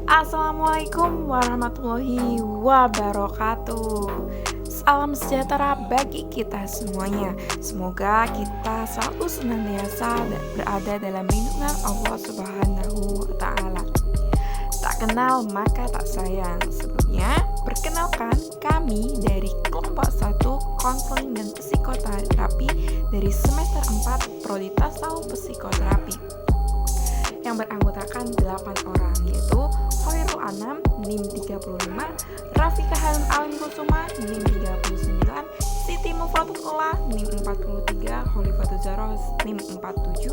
Assalamualaikum warahmatullahi wabarakatuh. Salam sejahtera bagi kita semuanya. Semoga kita selalu senantiasa berada dalam lindungan Allah Subhanahu wa Ta'ala. Tak kenal maka tak sayang. Sebelumnya, perkenalkan kami dari kelompok 1 konseling dan psikoterapi dari semester 4 Prodi Tasawuf Psikoterapi yang beranggotakan 8 orang, yaitu Khairul Anam NIM 35, Rafika Hanum Alim Kusuma NIM 39, Siti Mufratullah NIM 43, Khalifatul Zahra NIM 47,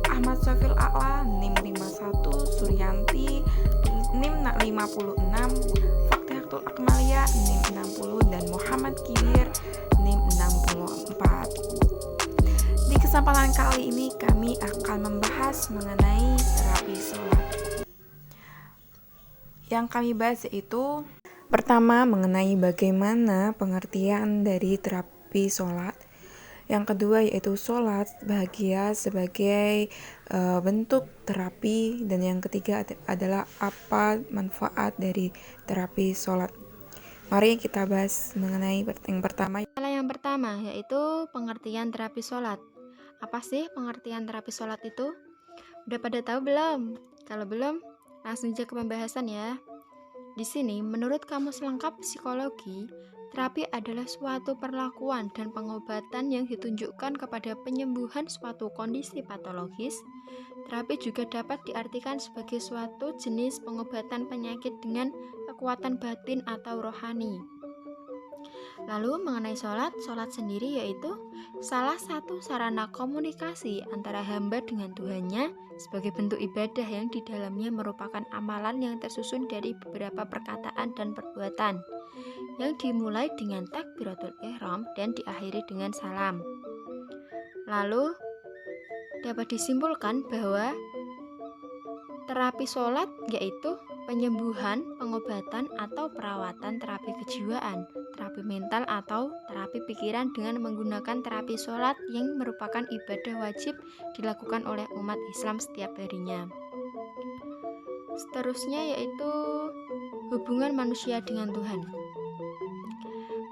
Ahmad Syafil A'la NIM 51, Suryanti NIM 56, Faktihatul Akmalia NIM 60, dan Muhammad Kibir NIM 64. Di kesempatan kali ini kami akan membahas mengenai terapi sholat. Yang kami bahas yaitu pertama mengenai bagaimana pengertian dari terapi sholat. Yang kedua yaitu sholat bahagia sebagai bentuk terapi, dan yang ketiga adalah apa manfaat dari terapi sholat. Mari kita bahas mengenai yang pertama. Yang pertama yaitu pengertian terapi sholat. Apa sih pengertian terapi sholat itu? Udah pada tahu belum? Kalau belum, langsung aja ke pembahasan ya. Di sini, menurut Kamus Lengkap Psikologi, terapi adalah suatu perlakuan dan pengobatan yang ditunjukkan kepada penyembuhan suatu kondisi patologis. Terapi juga dapat diartikan sebagai suatu jenis pengobatan penyakit dengan kekuatan batin atau rohani. Lalu mengenai sholat sendiri yaitu salah satu sarana komunikasi antara hamba dengan Tuhannya sebagai bentuk ibadah yang di dalamnya merupakan amalan yang tersusun dari beberapa perkataan dan perbuatan yang dimulai dengan takbiratul ihram dan diakhiri dengan salam. Lalu dapat disimpulkan bahwa terapi sholat yaitu penyembuhan, pengobatan, atau perawatan terapi kejiwaan, terapi mental, atau terapi pikiran dengan menggunakan terapi sholat yang merupakan ibadah wajib dilakukan oleh umat Islam setiap harinya. Seterusnya yaitu hubungan manusia dengan Tuhan.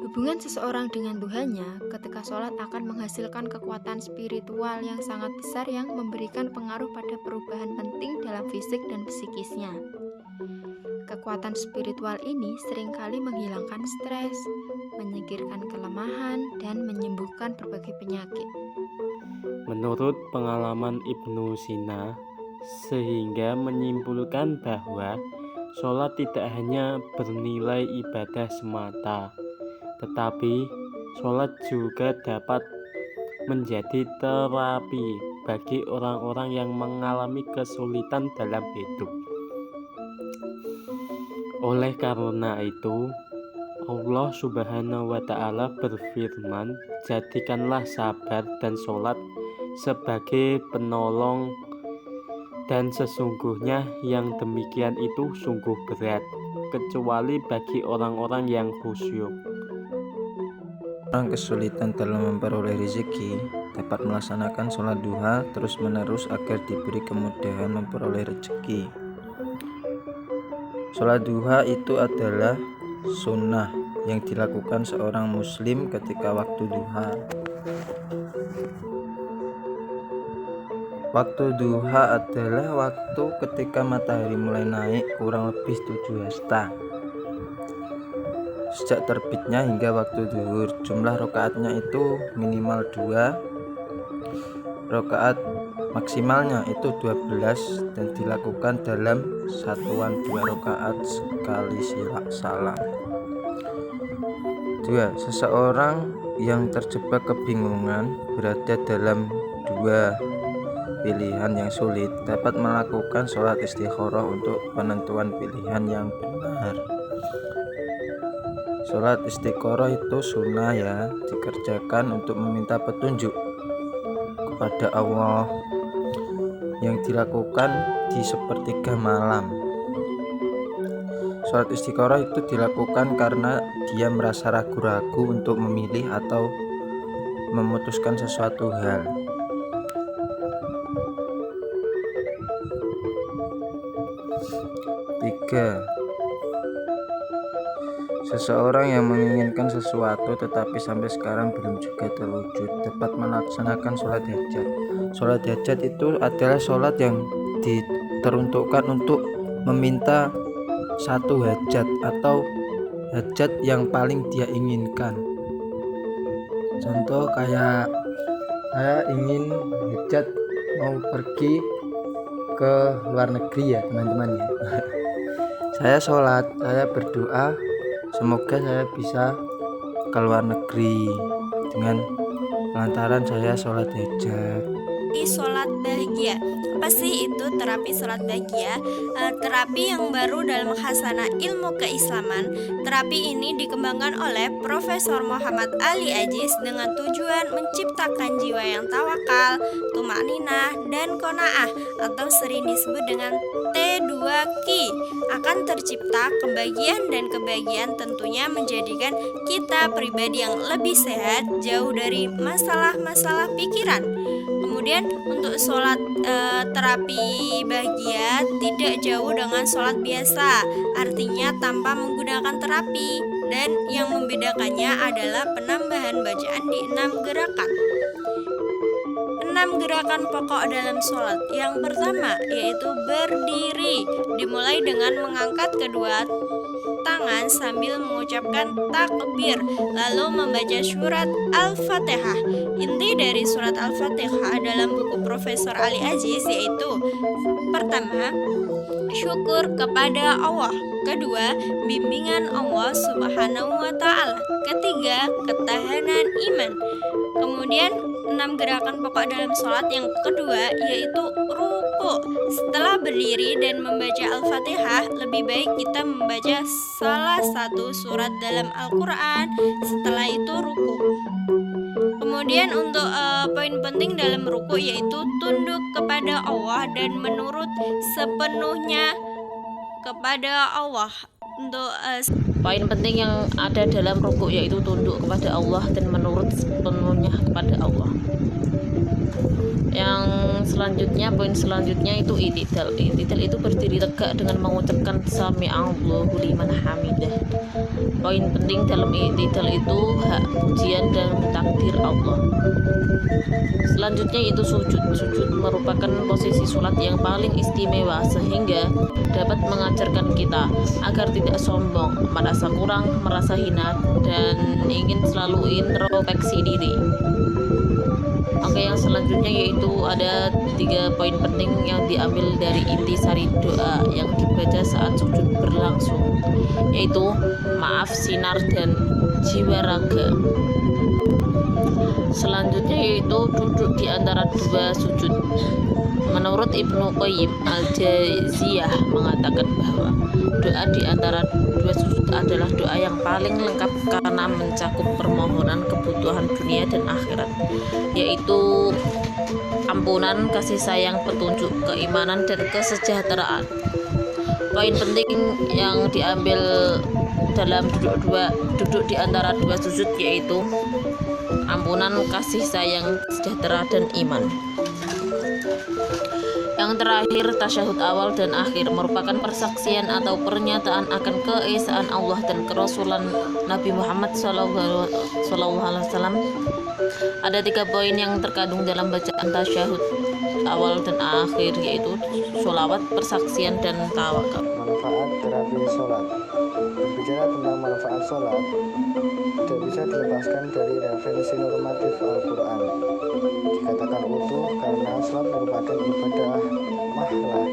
Hubungan seseorang dengan Tuhannya ketika sholat akan menghasilkan kekuatan spiritual yang sangat besar yang memberikan pengaruh pada perubahan penting dalam fisik dan psikisnya. Kekuatan spiritual ini seringkali menghilangkan stres, menyingkirkan kelemahan, dan menyembuhkan berbagai penyakit. Menurut pengalaman Ibnu Sina, sehingga menyimpulkan bahwa sholat tidak hanya bernilai ibadah semata, tetapi sholat juga dapat menjadi terapi bagi orang-orang yang mengalami kesulitan dalam hidup. Oleh karena itu, Allah Subhanahu wa Ta'ala berfirman, "Jadikanlah sabar dan sholat sebagai penolong, dan sesungguhnya yang demikian itu sungguh berat, kecuali bagi orang-orang yang khusyuk." Orang kesulitan dalam memperoleh rezeki dapat melaksanakan sholat duha terus-menerus agar diberi kemudahan memperoleh rezeki. Sholat duha itu adalah sunnah yang dilakukan seorang muslim ketika waktu duha. Waktu duha adalah waktu ketika matahari mulai naik kurang lebih 7 hasta sejak terbitnya hingga waktu zuhur. Jumlah rakaatnya itu minimal 2, rakaat maksimalnya itu 12, dan dilakukan dalam satuan 2 rakaat sekali salam. 2. Seseorang yang terjebak kebingungan berada dalam 2 pilihan yang sulit dapat melakukan sholat istikharah untuk penentuan pilihan yang benar. Sholat istikharah itu sunnah ya, dikerjakan untuk meminta petunjuk kepada Allah, yang dilakukan di sepertiga malam. Sholat istikharah itu dilakukan karena dia merasa ragu-ragu untuk memilih atau memutuskan sesuatu hal. 3. Seseorang yang menginginkan sesuatu tetapi sampai sekarang belum juga terwujud dapat melaksanakan sholat hajat. Sholat hajat itu adalah sholat yang diteruntukkan untuk meminta satu hajat atau hajat yang paling dia inginkan. Contoh kayak saya ingin hajat mau pergi ke luar negeri ya teman-teman ya. Saya sholat, saya berdoa semoga saya bisa ke luar negeri dengan lantaran saya sholat hajat. Sholat bahagia. Apa sih itu terapi sholat bahagia? Terapi yang baru dalam khasanah ilmu keislaman. Terapi ini dikembangkan oleh Profesor Muhammad Ali Aziz dengan tujuan menciptakan jiwa yang tawakal, tumakninah, dan qanaah atau sering disebut dengan T2Q. Akan tercipta kebahagiaan, dan kebahagiaan tentunya menjadikan kita pribadi yang lebih sehat, jauh dari masalah-masalah pikiran. Kemudian untuk sholat terapi bahagia tidak jauh dengan sholat biasa, artinya tanpa menggunakan terapi, dan yang membedakannya adalah penambahan bacaan di 6 gerakan. 6 gerakan pokok dalam sholat. Yang pertama yaitu berdiri, dimulai dengan mengangkat kedua tangan sambil mengucapkan takbir, lalu membaca surat Al-Fatihah. Inti dari surat Al-Fatihah dalam buku Profesor Ali Aziz yaitu: pertama, syukur kepada Allah; kedua, bimbingan Allah Subhanahu wa Ta'ala; ketiga, ketahanan iman. Kemudian 6 gerakan pokok dalam sholat yang kedua yaitu ruku. Setelah berdiri dan membaca Al-Fatihah, lebih baik kita membaca salah satu surat dalam Al-Quran. Setelah itu ruku. Kemudian untuk poin penting dalam ruku yaitu tunduk kepada Allah dan menurut sepenuhnya kepada Allah. Untuk poin penting yang ada dalam ruku yaitu tunduk kepada Allah dan menurut sepenuhnya kepada Allah. Yang selanjutnya, poin selanjutnya itu i'tidal. I'tidal itu berdiri tegak dengan mengucapkan sami'allahu liman hamidah. Poin penting dalam i'tidal itu hak pujian dan takdir Allah. Selanjutnya itu sujud. Sujud merupakan posisi sholat yang paling istimewa sehingga dapat mengajarkan kita agar tidak sombong, merasa kurang, merasa hina, dan ingin selalu introspeksi diri. Oke, yang selanjutnya yaitu ada 3 poin penting yang diambil dari intisari doa yang dibaca saat sujud berlangsung, yaitu maaf, sinar, dan jiwa raga. Selanjutnya yaitu duduk di antara 2 sujud. Menurut Ibnu Qayyim Al-Jauziyah mengatakan bahwa doa di antara 2 sujud adalah doa yang paling lengkap karena mencakup permohonan kebutuhan dunia dan akhirat, yaitu ampunan, kasih sayang, petunjuk, keimanan, dan kesejahteraan. Poin penting yang diambil dalam duduk di antara 2 sujud yaitu ampunan, kasih sayang, sejahtera, dan iman. Yang terakhir, tasyahud awal dan akhir merupakan persaksian atau pernyataan akan keesaan Allah dan kerasulan Nabi Muhammad SAW. Ada 3 poin yang terkandung dalam bacaan tasyahud awal dan akhir, yaitu sholawat, persaksian, dan tawakal. Manfaat terapi sholat. Berbicara tentang manfaat sholat, tidak bisa dilepaskan dari referensi normatif Al-Quran. Dikatakan utuh karena sholat merupakan ibadah mahlah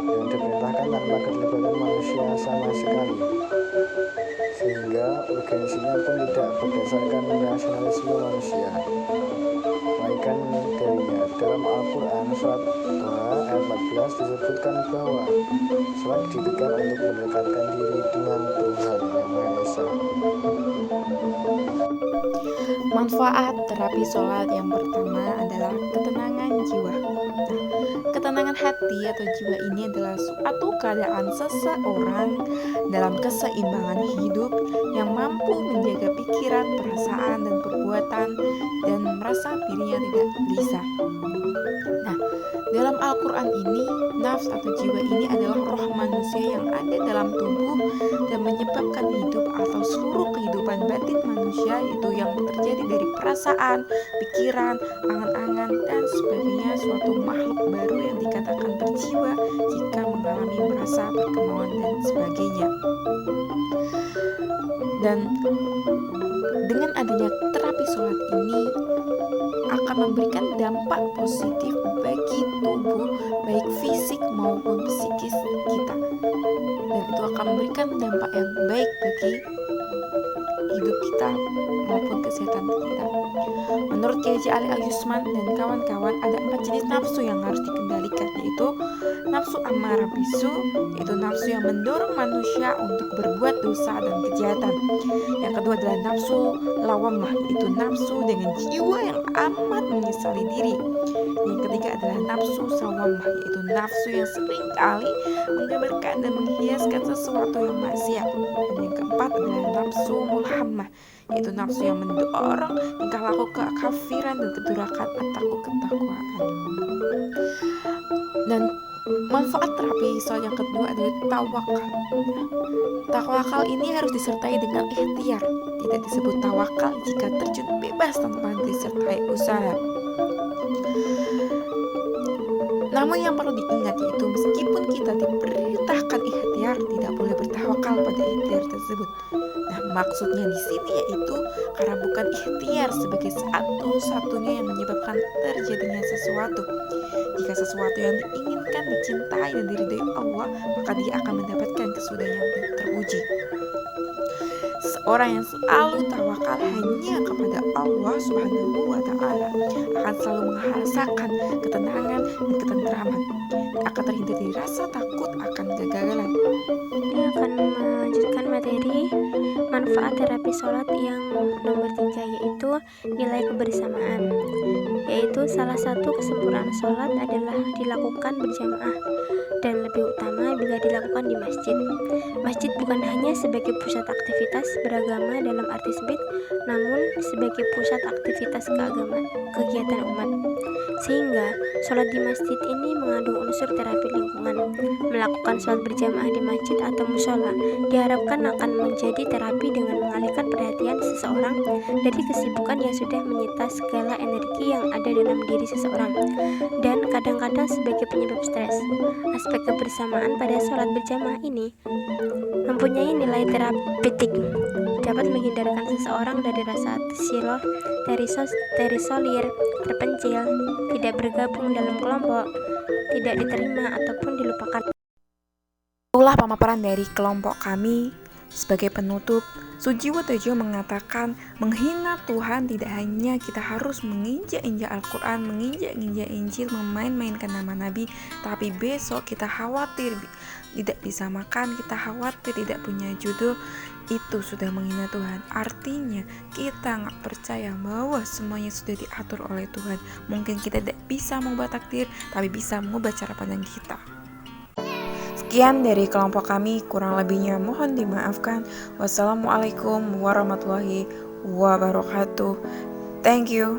yang diperintahkan tanpa keterlibatan manusia sama sekali, sehingga urgensinya pun tidak berdasarkan rasionalisme manusia, melainkan darinya. Dalam Al-Quran surat Toha ayat 14 disebutkan bahwa sholat didirikan untuk mendekatkan diri dengan Tuhan Yang Maha Esa. Manfaat terapi sholat yang pertama adalah ketenangan jiwa. Ketenangan hati atau jiwa ini adalah suatu keadaan seseorang dalam keseimbangan hidup yang mampu menjaga pikiran, perasaan, dan perbuatan dan merasa dirinya tidak gelisah. Nah, Dalam Al-Quran ini, nafs atau jiwa ini adalah roh manusia yang ada dalam tubuh dan menyebabkan hidup atau seluruh kehidupan batin manusia, yaitu yang terjadi dari perasaan, pikiran, angan-angan, dan sebagainya. Suatu makhluk baru yang dikatakan berjiwa jika mengalami merasa, berkemauan, dan sebagainya. Dan dengan adanya terapi sholat ini akan memberikan dampak positif bagi tubuh, baik fisik maupun psikis kita, dan itu akan memberikan dampak yang baik bagi hidup kita maupun kesehatan kita. Menurut Kiai Ali Al-Yusman dan kawan-kawan, ada 4 jenis nafsu yang harus dikendalikan, yaitu nafsu ammarah bisu, yaitu nafsu yang mendorong manusia untuk berbuat dosa dan kejahatan. Yang kedua adalah nafsu lawamah, yaitu nafsu dengan jiwa yang amat menyesali diri. Yang ketiga adalah nafsu sawamah, yaitu nafsu yang seringkali menggambarkan dan menghiaskan sesuatu yang maksiat. Dan yang keempat adalah nafsu mulhamah, yaitu nafsu yang mendorong tingkah laku kekafiran dan kedurakan atau ketakwaan. Dan manfaat terapi sholat yang kedua adalah tawakal. Tawakal ini harus disertai dengan ikhtiar. Tidak disebut tawakal jika terjun bebas tanpa disertai usaha. Namun yang perlu diingat yaitu meskipun kita diperintahkan ikhtiar, tidak boleh bertawakal pada ikhtiar tersebut. Nah, maksudnya di sini yaitu karena bukan ikhtiar sebagai satu-satunya yang menyebabkan terjadinya sesuatu. Jika sesuatu yang diinginkan, dicintai, dan diridhai Allah, maka dia akan mendapatkan kesudahan yang teruji. Seorang yang selalu tawakal hanya kepada Allah Subhanahu wa Ta'ala akan selalu merasakan ketenangan dan ketentraman, dan akan terhindar dari rasa takut akan kegagalan. Dia akan melanjutkan materi manfaat terapi sholat yang nomor 3, yaitu nilai kebersamaan. Yaitu salah satu kesempurnaan sholat adalah dilakukan berjamaah, dan lebih utama bila dilakukan di masjid. Masjid bukan hanya sebagai pusat aktivitas beragama dalam arti sempit, namun sebagai pusat aktivitas kegiatan umat. Sehingga sholat di masjid ini mengandung unsur terapi lingkungan. Melakukan sholat berjamaah di masjid atau mushola diharapkan akan menjadi terapi dengan mengalihkan perhatian seseorang dari kesibukan yang sudah menyita segala energi yang ada dalam diri seseorang, dan kadang-kadang sebagai penyebab stres. Aspek kebersamaan pada sholat berjamaah ini mempunyai nilai terapeutik, dapat menghindarkan seseorang dari rasa terisolir, terpencil, tidak bergabung dalam kelompok, tidak diterima ataupun dilupakan. Itulah pemaparan dari kelompok kami. Sebagai penutup, Sujiwo Tejo mengatakan menghina Tuhan tidak hanya kita harus menginjak-injak Al-Quran, menginjak-injak Injil, memain-mainkan nama Nabi, tapi besok kita khawatir tidak bisa makan, kita khawatir tidak punya jodoh, itu sudah menghina Tuhan. Artinya kita nggak percaya bahwa semuanya sudah diatur oleh Tuhan. Mungkin kita tidak bisa mengubah takdir, tapi bisa mengubah cara pandang kita. Sekian dari kelompok kami, kurang lebihnya mohon dimaafkan. Wassalamualaikum warahmatullahi wabarakatuh. Thank you.